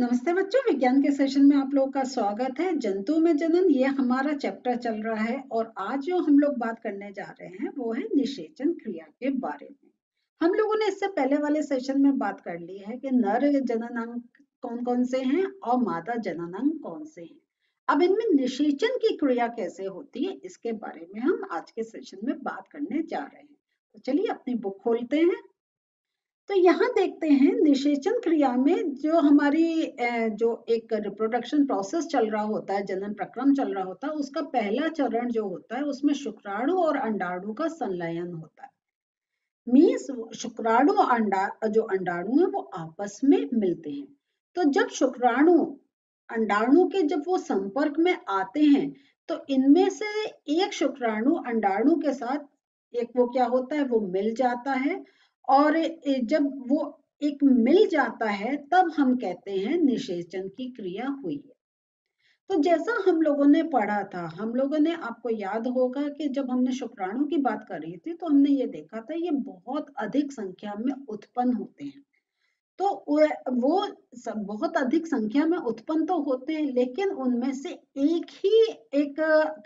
नमस्ते बच्चों, विज्ञान के सेशन में आप लोगों का स्वागत है। जंतु में जनन ये हमारा चैप्टर चल रहा है और आज जो हम लोग बात करने जा रहे हैं वो है निषेचन क्रिया के बारे में। हम लोगों ने इससे पहले वाले सेशन में बात कर ली है कि नर जननांग कौन कौन से हैं और मादा जननांग कौन से हैं। अब इनमें निषेचन की क्रिया कैसे होती है इसके बारे में हम आज के सेशन में बात करने जा रहे हैं। तो चलिए अपनी बुक खोलते हैं। तो यहाँ देखते हैं निषेचन क्रिया में जो हमारी जो एक रिप्रोडक्शन प्रोसेस चल रहा होता है, जनन प्रक्रम चल रहा होता है, उसका पहला चरण जो होता है उसमें शुक्राणु और अंडाणु का संलयन होता है। मीन्स शुक्राणु अंडा जो अंडाणु है वो आपस में मिलते हैं। तो जब शुक्राणु अंडाणु के जब वो संपर्क में आते हैं तो इनमें से एक शुक्राणु अंडाणु के साथ एक वो क्या होता है वो मिल जाता है और जब वो एक मिल जाता है तब हम कहते हैं निषेचन की क्रिया हुई है। तो जैसा हम लोगों ने पढ़ा था, हम लोगों ने आपको याद होगा कि जब हमने शुक्राणु की बात करी थी तो हमने ये देखा था ये बहुत अधिक संख्या में उत्पन्न होते हैं। तो वो बहुत अधिक संख्या में उत्पन्न तो होते हैं लेकिन उनमें से एक ही एक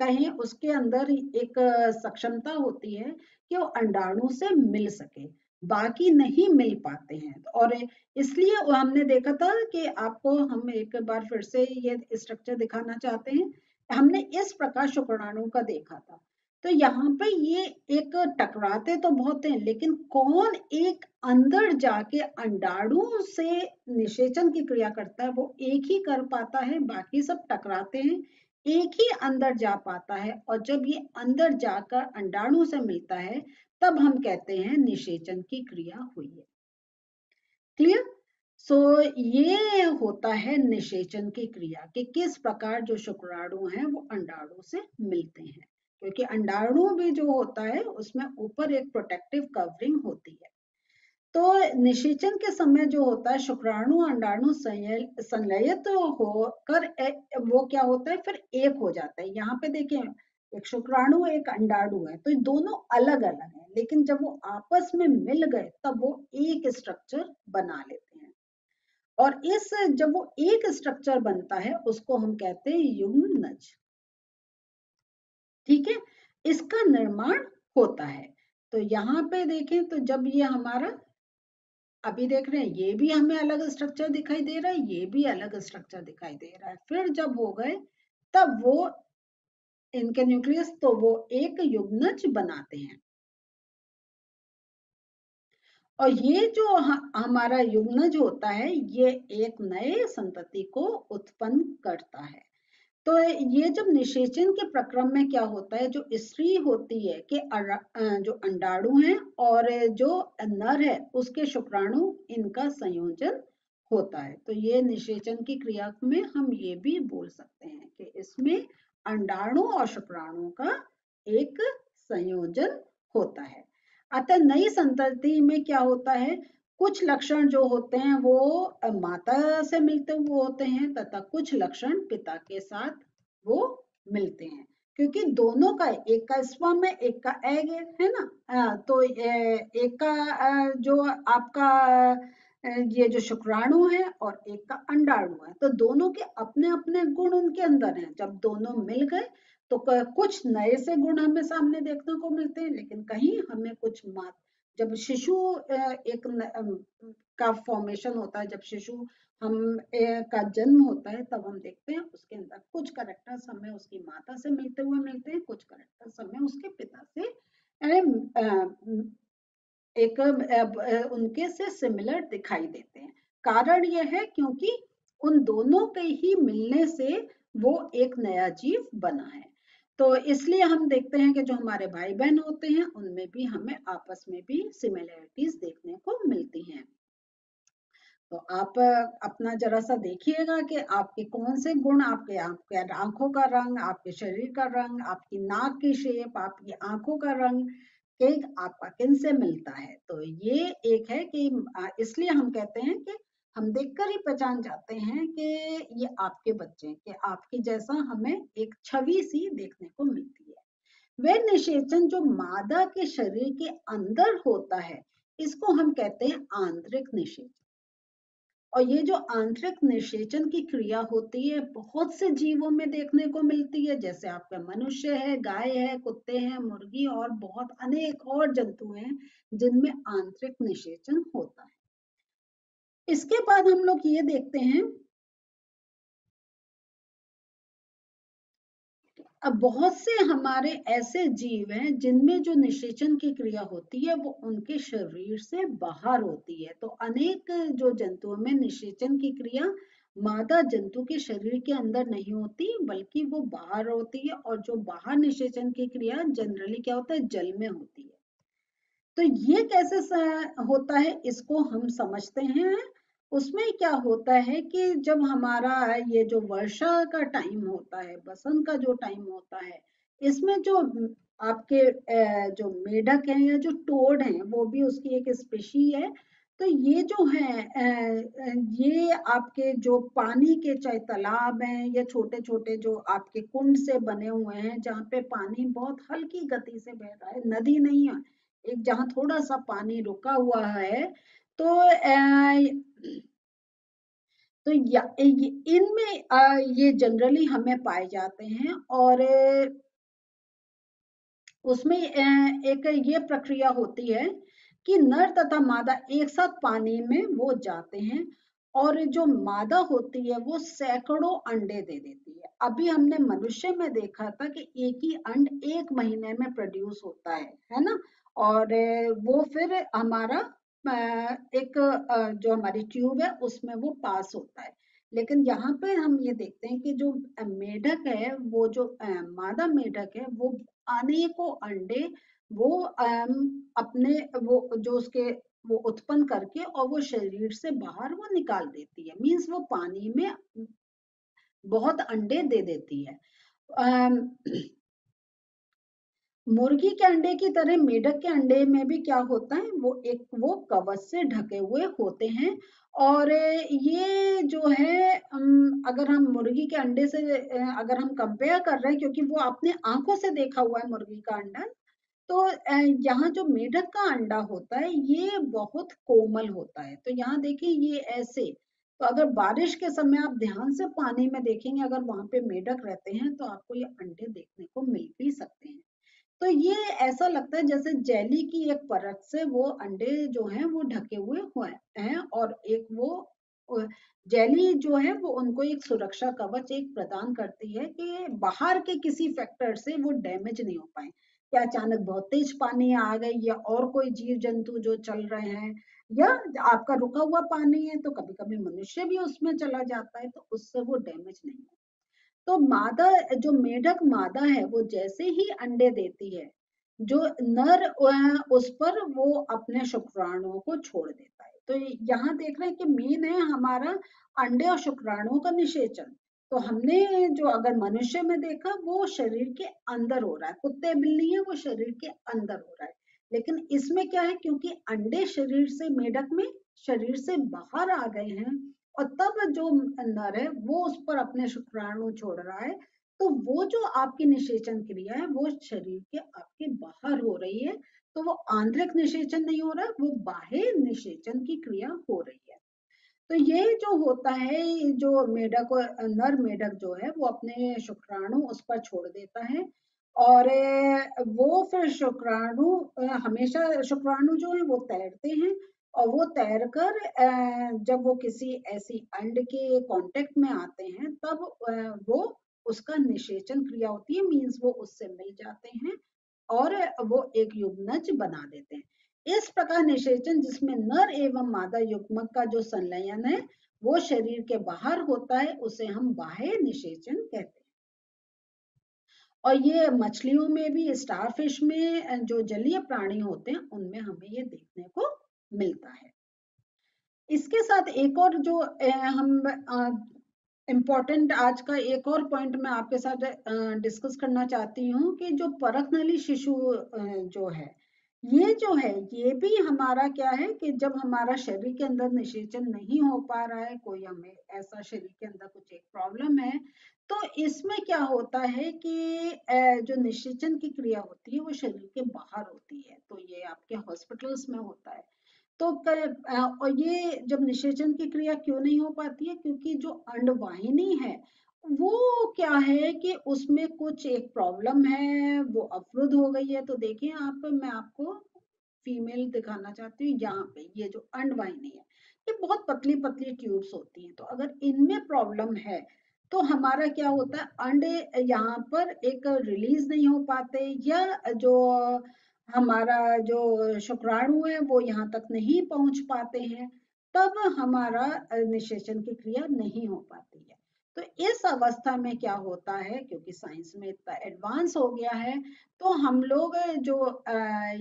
कहें उसके अंदर एक सक्षमता होती है कि वो अंडाणु से मिल सके, बाकी नहीं मिल पाते हैं। और इसलिए हमने देखा था कि आपको हम एक बार फिर से ये स्ट्रक्चर दिखाना चाहते हैं। हमने इस प्रकार शुक्राणु का देखा था। तो यहाँ पे ये एक टकराते तो बहुत हैं लेकिन कौन एक अंदर जाके अंडाणु से निषेचन की क्रिया करता है वो एक ही कर पाता है, बाकी सब टकराते हैं। एक ही अंदर जा पाता है और जब ये अंदर जाकर अंडाणु से मिलता है तब हम कहते हैं निषेचन की क्रिया हुई है। क्लियर? सो ये होता है निषेचन की क्रिया कि किस प्रकार जो शुक्राणु हैं वो अंडाणु से मिलते हैं, क्योंकि अंडाणु भी जो होता है उसमें ऊपर एक प्रोटेक्टिव कवरिंग होती है। तो निषेचन के समय जो होता है शुक्राणु अंडाणु संलयित होकर वो क्या होता है फिर एक हो जाता है। यहाँ पे देखें एक शुक्राणु एक अंडाणु है तो दोनों अलग अलग हैं लेकिन जब वो आपस में मिल गए तब वो एक स्ट्रक्चर बना लेते हैं। और इस जब वो एक स्ट्रक्चर बनता है उसको हम कहते हैं युग्मनज। ठीक है, इसका निर्माण होता है। तो यहाँ पे देखें तो जब ये हमारा अभी देख रहे हैं ये भी हमें अलग स्ट्रक्चर दिखाई दे रहा है, ये भी अलग स्ट्रक्चर दिखाई दे रहा है। फिर जब हो गए तब वो इनके न्यूक्लियस तो वो एक युग्मनज बनाते हैं। और ये जो हमारा युग्मनज होता है ये एक नए संतति को उत्पन्न करता है। तो ये जब निषेचन के प्रक्रम में क्या होता है, जो स्त्री होती है कि जो अंडाणु है और जो नर है उसके शुक्राणु इनका संयोजन होता है। तो ये निषेचन की क्रिया में हम ये भी बोल सकते हैं कि इसमें अंडाणु और शुक्राणु का एक संयोजन होता है। अतः नई संतति में क्या होता है, कुछ लक्षण जो होते हैं वो माता से मिलते हुए होते हैं तथा कुछ लक्षण पिता के साथ वो मिलते हैं, क्योंकि दोनों का एक का स्पर्म है एक का एग है ना। तो एक का जो आपका ये जो शुक्राणु है और एक का अंडाणु है तो दोनों के अपने अपने गुण उनके अंदर हैं। जब दोनों मिल गए तो कुछ नए से गुण हमें सामने देखने को मिलते हैं, लेकिन कहीं हमें कुछ जब शिशु एक का फॉर्मेशन होता है, जब शिशु हम का जन्म होता है तब हम देखते हैं उसके अंदर कुछ कैरेक्टर्स हमें उसकी माता से मिलते हुए मिलते हैं, कुछ कैरेक्टर्स हमें उसके पिता से एक उनके से सिमिलर दिखाई देते हैं। कारण यह है क्योंकि उन दोनों के ही मिलने से वो एक नया जीव बना है। तो इसलिए हम देखते हैं कि जो हमारे भाई बहन होते हैं उनमें भी हमें आपस में भी सिमिलरिटीज देखने को मिलती हैं। तो आप अपना जरा सा देखिएगा कि आपके कौन से गुण, आपके आपके आंखों का रंग, आपके शरीर का रंग, आपकी नाक की शेप, आपकी आंखों का रंग केक आपका किन से मिलता है। तो ये एक है कि इसलिए हम कहते हैं कि हम देखकर ही पहचान जाते हैं कि ये आपके बच्चे कि आपके जैसा हमें एक छवि सी देखने को मिलती है। वह निषेचन जो मादा के शरीर के अंदर होता है इसको हम कहते हैं आंतरिक निषेचन। और ये जो आंतरिक निषेचन की क्रिया होती है बहुत से जीवों में देखने को मिलती है, जैसे आपका मनुष्य है, गाय है, कुत्ते हैं, मुर्गी और बहुत अनेक और जंतु हैं जिनमें आंतरिक निषेचन होता है। इसके बाद हम लोग ये देखते हैं, अब बहुत से हमारे ऐसे जीव हैं जिनमें जो निषेचन की क्रिया होती है वो उनके शरीर से बाहर होती है। तो अनेक जो जंतुओं में निषेचन की क्रिया मादा जंतु के शरीर के अंदर नहीं होती बल्कि वो बाहर होती है, और जो बाहर निषेचन की क्रिया जनरली क्या होता है, जल में होती है। तो ये कैसे होता है इसको हम समझते हैं। उसमें क्या होता है कि जब हमारा ये जो वर्षा का टाइम होता है, बसंत का जो टाइम होता है, इसमें जो आपके जो मेढक हैं या जो टोड हैं वो भी उसकी एक स्पेशी है। तो ये जो है ये आपके जो पानी के चाहे तालाब हैं या छोटे छोटे जो आपके कुंड से बने हुए हैं जहाँ पे पानी बहुत हल्की गति से बह रहा है, नदी नहीं है, एक जहाँ थोड़ा सा पानी रुका हुआ है, तो इनमें ये जनरली हमें पाए जाते हैं। और उसमें एक ये प्रक्रिया होती है कि नर तथा मादा एक साथ पानी में वो जाते हैं, और जो मादा होती है वो सैकड़ों अंडे दे देती है। अभी हमने मनुष्य में देखा था कि एक ही अंड 1 महीने में प्रोड्यूस होता है ना। और वो फिर हमारा एक जो हमारी ट्यूब है उसमें वो पास होता है। लेकिन यहाँ पे हम ये देखते हैं कि जो मेढक है, वो जो मादा मेढक है वो अनेकों अंडे वो अपने वो जो उसके वो उत्पन्न करके और वो शरीर से बाहर वो निकाल देती है। मीन्स वो पानी में बहुत अंडे दे देती है। अम, मुर्गी के अंडे की तरह मेढक के अंडे में भी क्या होता है, वो कवच से ढके हुए होते हैं। और ये जो है अगर हम मुर्गी के अंडे से अगर हम कंपेयर कर रहे हैं, क्योंकि वो अपने आंखों से देखा हुआ है मुर्गी का अंडा, तो यहाँ जो मेढक का अंडा होता है ये बहुत कोमल होता है। तो यहाँ देखिए ये ऐसे, तो अगर बारिश के समय आप ध्यान से पानी में देखेंगे, अगर वहां पे मेढक रहते हैं तो आपको ये अंडे देखने को मिल भी सकते हैं। तो ये ऐसा लगता है जैसे जेली की एक परत से वो अंडे जो हैं वो ढके हुए हैं, और एक वो जेली जो है वो उनको एक सुरक्षा कवच एक प्रदान करती है कि बाहर के किसी फैक्टर से वो डैमेज नहीं हो पाए। क्या अचानक बहुत तेज पानी आ गई या और कोई जीव जंतु जो चल रहे हैं, या आपका रुका हुआ पानी है तो कभी कभी मनुष्य भी उसमें चला जाता है, तो उससे वो डैमेज नहीं है। तो मादा जो मेढक मादा है वो जैसे ही अंडे देती है, जो नर उस पर वो अपने शुक्राणुओं को छोड़ देता है। तो यहाँ देख रहे हैं कि मेन है हमारा अंडे और शुक्राणुओं का निषेचन। तो हमने जो अगर मनुष्य में देखा वो शरीर के अंदर हो रहा है, कुत्ते बिल्ली है वो शरीर के अंदर हो रहा है। लेकिन इसमें क्या है, क्योंकि अंडे शरीर से मेढक में शरीर से बाहर आ गए हैं, और तब जो नर है वो उस पर अपने शुक्राणु छोड़ रहा है, तो वो जो आपकी निषेचन क्रिया है वो शरीर के आपके बाहर हो रही है। तो वो आंतरिक निषेचन नहीं हो रहा, वो बाह्य निषेचन की क्रिया हो रही है। तो ये जो होता है, जो मेढक नर मेढक जो है वो अपने शुक्राणु उस पर छोड़ देता है, और वो फिर शुक्राणु हमेशा शुक्राणु जो है वो तैरते हैं, और वो तैर कर जब वो किसी ऐसी अंड के कांटेक्ट में आते हैं तब वो उसका निषेचन क्रिया होती है, मीन्स वो उससे मिल जाते हैं और वो एक युग्मनज बना देते हैं। इस प्रकार निषेचन जिसमें नर एवं मादा युग्मक का जो संलयन है वो शरीर के बाहर होता है, उसे हम बाह्य निषेचन कहते हैं। और ये मछलियों में भी, स्टारफिश में, जो जलीय प्राणी होते हैं उनमें हमें ये देखने को मिलता है। इसके साथ एक और जो हम इम्पोर्टेंट आज का एक और पॉइंट मैं आपके साथ डिस्कस करना चाहती हूँ कि जो परख नली शिशु जो है, ये जो है ये भी हमारा क्या है कि जब हमारा शरीर के अंदर निषेचन नहीं हो पा रहा है, कोई हमें ऐसा शरीर के अंदर कुछ एक प्रॉब्लम है, तो इसमें क्या होता है कि जो निषेचन की क्रिया होती है वो शरीर के बाहर होती है। तो ये आपके हॉस्पिटल्स में होता है। तो और ये जब निषेचन की क्रिया क्यों नहीं हो पाती है, क्योंकि जो अंडवाहिनी है वो क्या है कि उसमें कुछ एक प्रॉब्लम है, वो अवरुद्ध हो गई है। तो देखिए आप, मैं आपको फीमेल दिखाना चाहती हूँ। यहाँ पे ये जो अंडवाहिनी है, ये बहुत पतली पतली ट्यूब्स होती हैं। तो अगर इनमें प्रॉब्लम है तो हमारा क्या होता है, अंडे यहाँ पर एक रिलीज नहीं हो पाते, या जो हमारा जो शुक्राणु है वो यहाँ तक नहीं पहुंच पाते हैं, तब हमारा निषेचन की क्रिया नहीं हो पाती है। तो इस अवस्था में क्या होता है, क्योंकि साइंस में इतना एडवांस हो गया है, तो हम लोग जो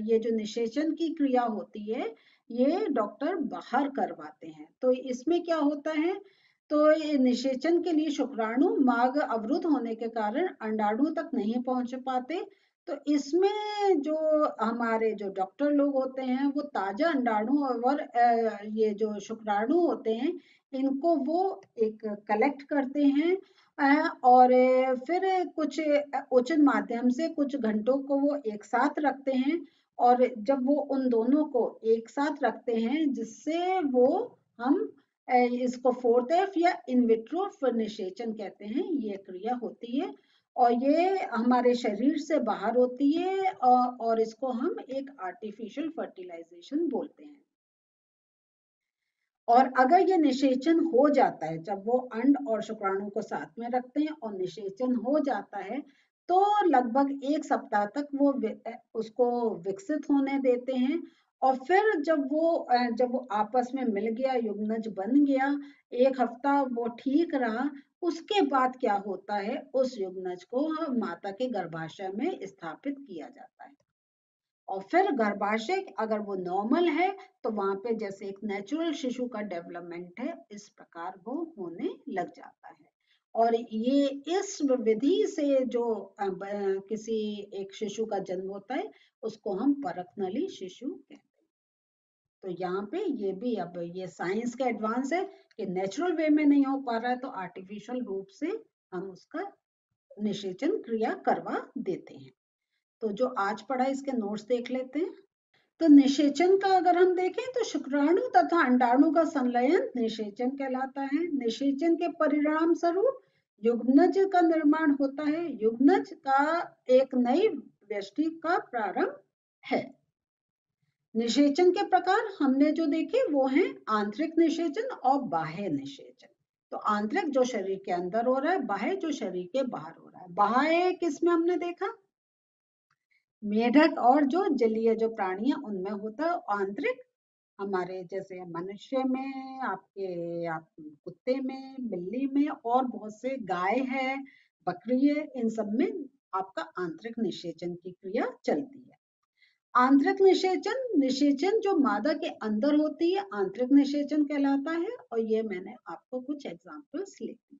ये जो निषेचन की क्रिया होती है ये डॉक्टर बाहर करवाते हैं। तो इसमें क्या होता है, तो ये निषेचन के लिए शुक्राणु मार्ग अवरुद्ध होने के कारण अंडाणु तक नहीं पहुंच पाते। तो इसमें जो हमारे जो डॉक्टर लोग होते हैं वो ताजा अंडाणु और ये जो शुक्राणु होते हैं इनको वो एक कलेक्ट करते हैं, और फिर कुछ उचित माध्यम से कुछ घंटों को वो एक साथ रखते हैं। और जब वो उन दोनों को एक साथ रखते हैं, जिससे वो हम इसको फोर्थ एफ या इन विट्रो निषेचन कहते हैं, ये क्रिया होती है। और ये हमारे शरीर से बाहर होती है, और इसको हम एक आर्टिफिशियल फर्टिलाइजेशन बोलते हैं। और अगर ये निषेचन हो जाता है, जब वो अंड और शुक्राणु को साथ में रखते हैं और निषेचन हो जाता है, तो लगभग 1 सप्ताह तक वो उसको विकसित होने देते हैं। और फिर जब वो आपस में मिल गया, युग्मनज बन गया, 1 हफ्ता वो ठीक रहा, उसके बाद क्या होता है, उस युग्मनज को माता के गर्भाशय में स्थापित किया जाता है। और फिर गर्भाशय अगर वो नॉर्मल है तो वहां पे जैसे एक नेचुरल शिशु का डेवलपमेंट है, इस प्रकार वो होने लग जाता है। और ये इस विधि से जो किसी एक शिशु का जन्म होता है उसको हम परखनली शिशु कहते हैं। तो यहाँ पे ये भी अब ये साइंस का एडवांस है कि नेचुरल वे में नहीं हो पा रहा है तो आर्टिफिशियल रूप से हम उसका निषेचन क्रिया करवा देते हैं। तो जो आज पढ़ा इसके नोट्स देख लेते हैं। तो निषेचन का अगर हम देखें तो शुक्राणु तथा अंडाणु का संलयन निषेचन कहलाता है। निषेचन के परिणाम स्वरूप युग्मनज का निर्माण होता है। युग्मनज का एक नई व्यष्टि का प्रारंभ है। निषेचन के प्रकार हमने जो देखे वो हैं आंतरिक निषेचन और बाह्य निषेचन। तो आंतरिक जो शरीर के अंदर हो रहा है, बाह्य जो शरीर के बाहर हो रहा है। बाह्य किसमें हमने देखा, मेढक और जो जलीय जो प्राणी है उनमें होता है। आंतरिक हमारे जैसे मनुष्य में, आप कुत्ते में, बिल्ली में, और बहुत से गाय है, बकरी है, इन सब में आपका आंतरिक निषेचन की क्रिया चलती है। आंतरिक निषेचन, निषेचन जो मादा के अंदर होती है आंतरिक निषेचन कहलाता है। और ये मैंने आपको कुछ एग्जांपल्स लिख दिए,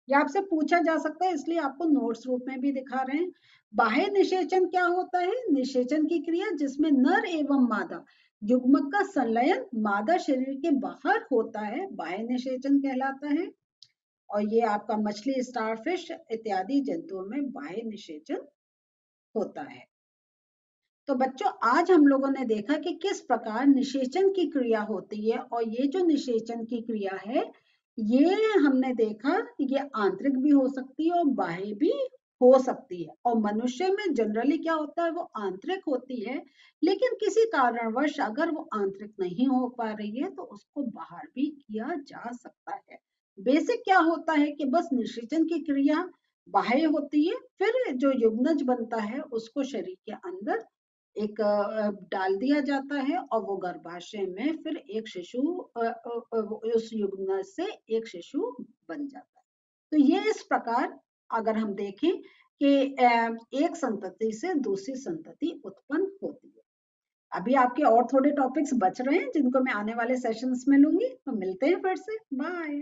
ये आपसे पूछा जा सकता है इसलिए आपको नोट्स रूप में भी दिखा रहे हैं। बाह्य निषेचन क्या होता है, निषेचन की क्रिया जिसमें नर एवं मादा युग्मक का संलयन मादा शरीर के बाहर होता है, बाह्य निषेचन कहलाता है। और ये आपका मछली, स्टारफिश इत्यादि जंतुओं में बाह्य निषेचन होता है। तो बच्चों आज हम लोगों ने देखा कि किस प्रकार निषेचन की क्रिया होती है। और ये जो निषेचन की क्रिया है ये हमने देखा ये आंतरिक भी हो सकती है और बाह्य भी हो सकती है। और मनुष्य में जनरली क्या होता है, वो आंतरिक होती है, लेकिन किसी कारणवश अगर वो आंतरिक नहीं हो पा रही है तो उसको बाहर भी किया जा सकता है। बेसिक क्या होता है कि बस निषेचन की क्रिया बाह्य होती है, फिर जो युग्मनज बनता है उसको शरीर के अंदर एक डाल दिया जाता है और वो गर्भाशय में फिर एक शिशु उस युग्मनज से एक शिशु बन जाता है। तो ये इस प्रकार अगर हम देखें कि एक संतति से दूसरी संतति उत्पन्न होती है। अभी आपके और थोड़े टॉपिक्स बच रहे हैं जिनको मैं आने वाले सेशंस में लूंगी। तो मिलते हैं फिर से, बाय।